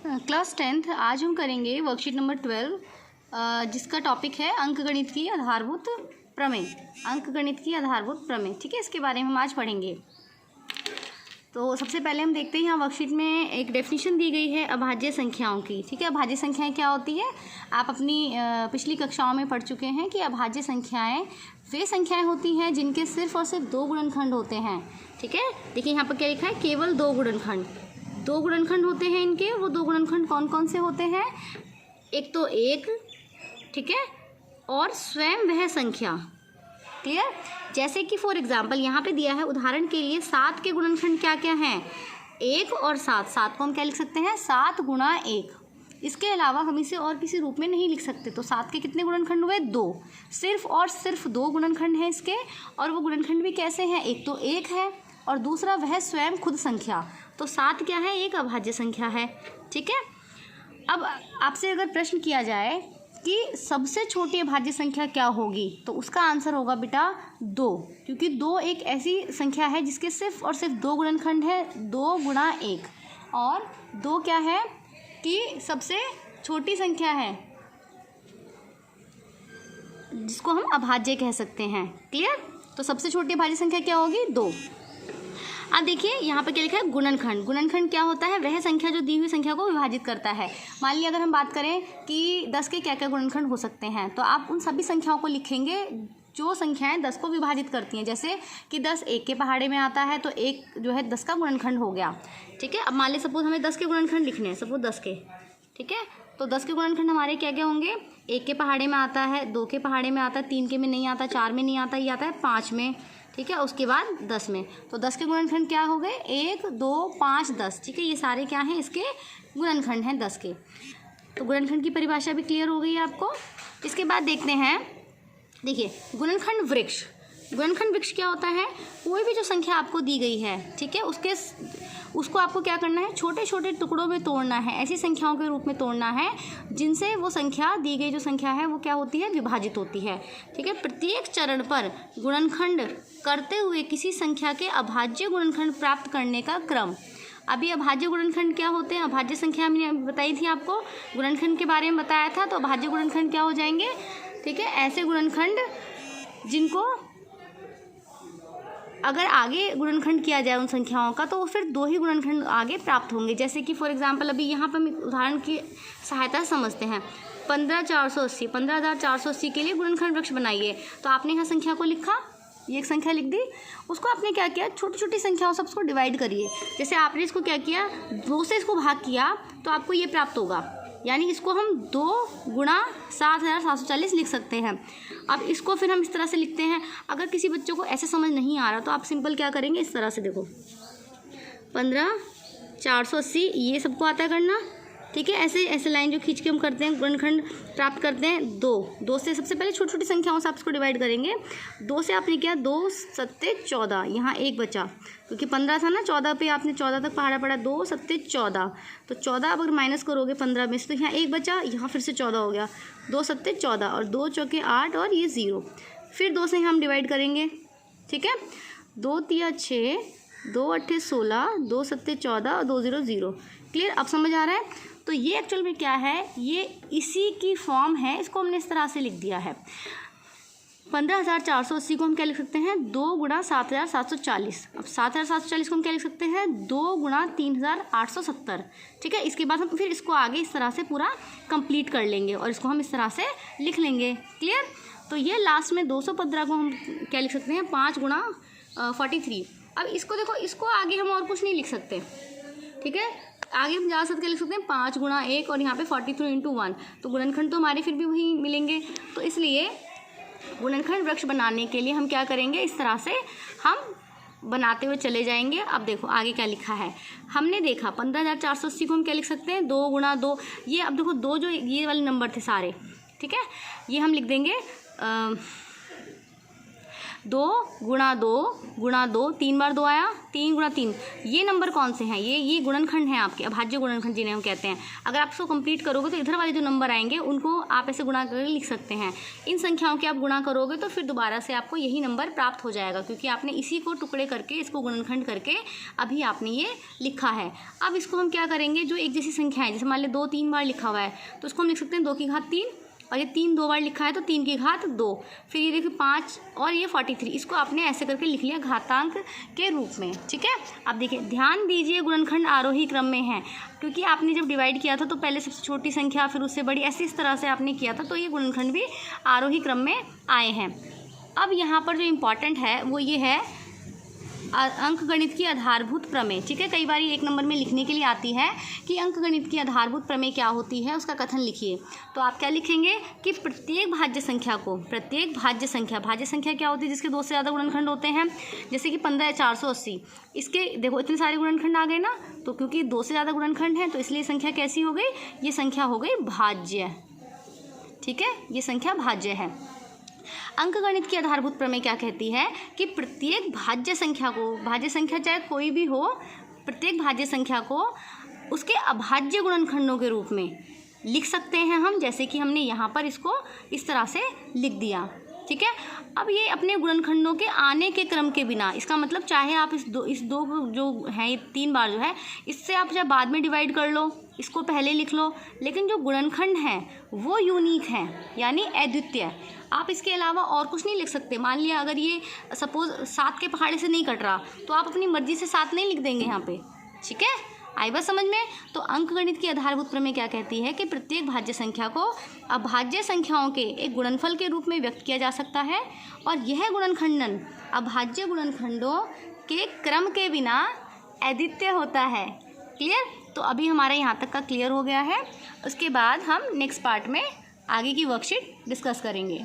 Class 10th आज हम करेंगे वर्कशीट नंबर 12 जिसका टॉपिक है अंकगणित की आधारभूत प्रमेय। अंकगणित की आधारभूत प्रमेय, ठीक है, इसके बारे में हम आज पढ़ेंगे। तो सबसे पहले हम देखते हैं यहाँ वर्कशीट में एक डेफिनेशन दी गई है अभाज्य संख्याओं की। ठीक है, अभाज्य संख्याएं क्या होती है, आप अपनी पिछली कक्षाओं में पढ़ चुके हैं कि अभाज्य संख्याएं वे संख्याएं होती हैं जिनके सिर्फ और सिर्फ दो गुणनखंड होते हैं। ठीक है, देखिए यहाँ पर क्या लिखा है, केवल दो गुणनखंड। दो गुणनखंड होते हैं इनके, वो दो गुणनखंड कौन कौन से होते हैं, एक तो एक, ठीक है, और स्वयं वह संख्या। क्लियर, जैसे कि फॉर एग्जाम्पल यहाँ पे दिया है उदाहरण के लिए 7 के गुणनखंड क्या क्या हैं, 1 और 7। 7 को हम क्या लिख सकते हैं, 7 गुणा 1। इसके अलावा हम इसे और किसी रूप में नहीं लिख सकते। तो 7 के कितने गुणनखंड हुए, 2। सिर्फ और सिर्फ 2 गुणनखंड हैं इसके, और वो गुणनखंड भी कैसे हैं, एक तो 1 है और दूसरा वह स्वयं खुद संख्या। तो 7 क्या है, एक अभाज्य संख्या है। ठीक है, अब आपसे अगर प्रश्न किया जाए कि सबसे छोटी अभाज्य संख्या क्या होगी, तो उसका आंसर होगा बेटा 2, क्योंकि 2 एक ऐसी संख्या है जिसके सिर्फ और सिर्फ 2 गुणनखंड है, 2 गुणा 1। और 2 क्या है कि सबसे छोटी संख्या है जिसको हम अभाज्य कह सकते हैं। क्लियर, तो सबसे छोटी अभाज्य संख्या क्या होगी, 2। अब देखिए यहाँ पे क्या लिखा है, गुणनखंड। गुणनखंड क्या होता है, वह संख्या जो दी हुई संख्या को विभाजित करता है। मान लीजिए अगर हम बात करें कि 10 के क्या क्या गुणनखंड हो सकते हैं, तो आप उन सभी संख्याओं को लिखेंगे जो संख्याएं 10 को विभाजित करती हैं। जैसे कि 10 1 के पहाड़े में आता है, तो 1 जो है 10 का गुणनखंड हो गया। ठीक है, अब मान लीजिए सपोज हमें 10 के गुणनखंड लिखने हैं, सपोज 10 के, ठीक है, तो 10 के गुणनखंड हमारे क्या क्या होंगे, 1 के पहाड़े में आता है, 2 के पहाड़े में आता है, 3 के में नहीं आता, 4 में नहीं आता, ये आता है 5 में। ठीक है, उसके बाद 10 में। तो 10 के गुणनखंड क्या हो गए, 1 2 5 10। ठीक है, ये सारे क्या हैं, इसके गुणनखंड हैं 10 के। तो गुणनखंड की परिभाषा भी क्लियर हो गई है आपको। इसके बाद देखते हैं, देखिए गुणनखंड वृक्ष। गुणनखंड वृक्ष क्या होता है, कोई भी जो संख्या आपको दी गई है, ठीक है, उसको आपको क्या करना है, छोटे छोटे टुकड़ों में तोड़ना है, ऐसी संख्याओं के रूप में तोड़ना है जिनसे वो संख्या, दी गई जो संख्या है वो क्या होती है, विभाजित होती है। ठीक है, प्रत्येक चरण पर गुणनखंड करते हुए किसी संख्या के अभाज्य गुणनखंड प्राप्त करने का क्रम। अभी अभाज्य गुणनखंड क्या होते हैं, अभाज्य संख्या हमने बताई थी आपको, गुणनखंड के बारे में बताया था। तो अभाज्य गुणनखंड क्या हो जाएंगे, ठीक है, ऐसे गुणनखंड जिनको अगर आगे गुणनखंड किया जाए उन संख्याओं का, तो फिर 2 ही गुणनखंड आगे प्राप्त होंगे। जैसे कि फॉर एग्जांपल अभी यहाँ पर हम उदाहरण की सहायता से समझते हैं, 15,480 के लिए गुणनखंड वृक्ष बनाइए। तो आपने यहाँ संख्या को लिखा, ये एक संख्या लिख दी, उसको आपने क्या किया, छोटी छोटी संख्याओं से उसको डिवाइड करिए। जैसे आपने इसको क्या किया, 2 से इसको भाग किया, तो आपको ये प्राप्त होगा, यानी इसको हम 2 गुणा 7,740 लिख सकते हैं। अब इसको फिर हम इस तरह से लिखते हैं। अगर किसी बच्चों को ऐसे समझ नहीं आ रहा, तो आप सिंपल क्या करेंगे, इस तरह से देखो, 15,480 ये सबको आता है करना। ठीक है, ऐसे ऐसे लाइन जो खींच के हम करते हैं, गुणनखंड प्राप्त करते हैं 2 से सबसे पहले छोटी छोटी संख्याओं से आप इसको डिवाइड करेंगे। 2 से आपने किया 2 7 14, यहाँ 1 बचा, क्योंकि 15 था ना, 14 पे आपने 14 तक पहाड़ा पड़ा, 2 7 14। तो 14 अब अगर माइनस करोगे 15 में से, तो यहाँ 1 बचा, यहाँ फिर से 14 हो गया, 2 7 14 और 2 चौके 8 और ये 0। फिर 2 से हम डिवाइड करेंगे। ठीक है, 2 3 6, 2 8 16, 2 7 14 और 2 0 0। क्लियर, अब समझ आ रहा है। तो ये एक्चुअल में क्या है, ये इसी की फॉर्म है, इसको हमने इस तरह से लिख दिया है। 15,480 को हम क्या लिख सकते हैं, 2 गुणा 7,740। अब 7,740 को हम क्या लिख सकते हैं, 2 गुणा 3,870। ठीक है, इसके बाद हम फिर इसको आगे इस तरह से पूरा कंप्लीट कर लेंगे और इसको हम इस तरह से लिख लेंगे। क्लियर, तो ये लास्ट में 215 को हम क्या लिख सकते हैं, 5 गुणा 43। अब इसको देखो, इसको आगे हम और कुछ नहीं लिख सकते। ठीक है, आगे हम जा सकते लिख सकते हैं 5 गुणा 1 और यहाँ पे 43 × 1। तो गुणनखंड तो हमारे फिर भी वही मिलेंगे। तो इसलिए गुणनखंड वृक्ष बनाने के लिए हम क्या करेंगे, इस तरह से हम बनाते हुए चले जाएंगे। अब देखो आगे क्या लिखा है, हमने देखा 15,480 को हम क्या लिख सकते हैं, 2 गुणा 2। ये अब देखो 2 जो ये वाले नंबर थे सारे, ठीक है, ये हम लिख देंगे 2 गुणा 2 गुणा 2, 3 बार 2 आया, 3 गुणा 3, ये नंबर कौन से हैं? ये गुणनखंड हैं आपके, अभाज्य गुणनखंड जिन्हें हम कहते हैं। अगर आप इसको कंप्लीट करोगे तो इधर वाले जो नंबर आएंगे उनको आप ऐसे गुणा करके लिख सकते हैं। इन संख्याओं के आप गुणा करोगे तो फिर दोबारा से आपको यही नंबर प्राप्त हो जाएगा, क्योंकि आपने इसी को टुकड़े करके, इसको गुणनखंड करके अभी आपने ये लिखा है। अब इसको हम क्या करेंगे, जो एक जैसी संख्या है, जैसे मान लो 2 3 बार लिखा हुआ है तो उसको हम लिख सकते हैं 2 की घात 3, और ये 3 2 बार लिखा है तो 3 की घात 2, फिर ये देखिए 5 और ये 43, इसको आपने ऐसे करके लिख लिया घातांक के रूप में। ठीक है, अब देखिए ध्यान दीजिए गुणनखंड आरोही क्रम में है, क्योंकि आपने जब डिवाइड किया था तो पहले सबसे छोटी संख्या फिर उससे बड़ी, ऐसी इस तरह से आपने किया था, तो ये गुणनखंड भी आरोही क्रम में आए हैं। अब यहाँ पर जो इम्पॉर्टेंट है वो ये है अंकगणित की आधारभूत प्रमेय। ठीक है, कई बार एक नंबर में लिखने के लिए आती है कि अंकगणित की आधारभूत प्रमेय क्या होती है, उसका कथन लिखिए। तो आप क्या लिखेंगे कि प्रत्येक भाज्य संख्या को, प्रत्येक भाज्य संख्या क्या होती है जिसके 2 से ज़्यादा गुणनखंड होते हैं, जैसे कि 15 है 480, इसके देखो इतने सारे गुणनखंड आ गए ना, तो क्योंकि 2 से ज़्यादा गुणनखंड है तो इसलिए संख्या कैसी हो गई, ये संख्या हो गई भाज्य। ठीक है, ये संख्या भाज्य है। अंकगणित की आधारभूत प्रमेय क्या कहती है कि प्रत्येक भाज्य संख्या को, भाज्य संख्या चाहे कोई भी हो, प्रत्येक भाज्य संख्या को उसके अभाज्य गुणनखंडों के रूप में लिख सकते हैं हम, जैसे कि हमने यहाँ पर इसको इस तरह से लिख दिया। ठीक है, अब ये अपने गुणनखंडों के आने के क्रम के बिना, इसका मतलब चाहे आप इस दो जो है, ये 3 बार जो है, इससे आप चाहे बाद में डिवाइड कर लो, इसको पहले लिख लो, लेकिन जो गुणनखंड हैं वो यूनिक हैं, यानी अद्वितीय। आप इसके अलावा और कुछ नहीं लिख सकते। मान लिया अगर ये सपोज 7 के पहाड़े से नहीं कट रहा तो आप अपनी मर्जी से 7 नहीं लिख देंगे यहाँ पे। ठीक है, आई बात समझ में? तो अंकगणित की आधारभूत प्रमेय क्या कहती है कि प्रत्येक भाज्य संख्या को अभाज्य संख्याओं के एक गुणनफल के रूप में व्यक्त किया जा सकता है, और यह गुणनखंडन अभाज्य गुणनखंडों के क्रम के बिना अद्वितीय होता है। क्लियर? तो अभी हमारा यहाँ तक का क्लियर हो गया है। उसके बाद हम नेक्स्ट पार्ट में आगे की वर्कशीट डिस्कस करेंगे।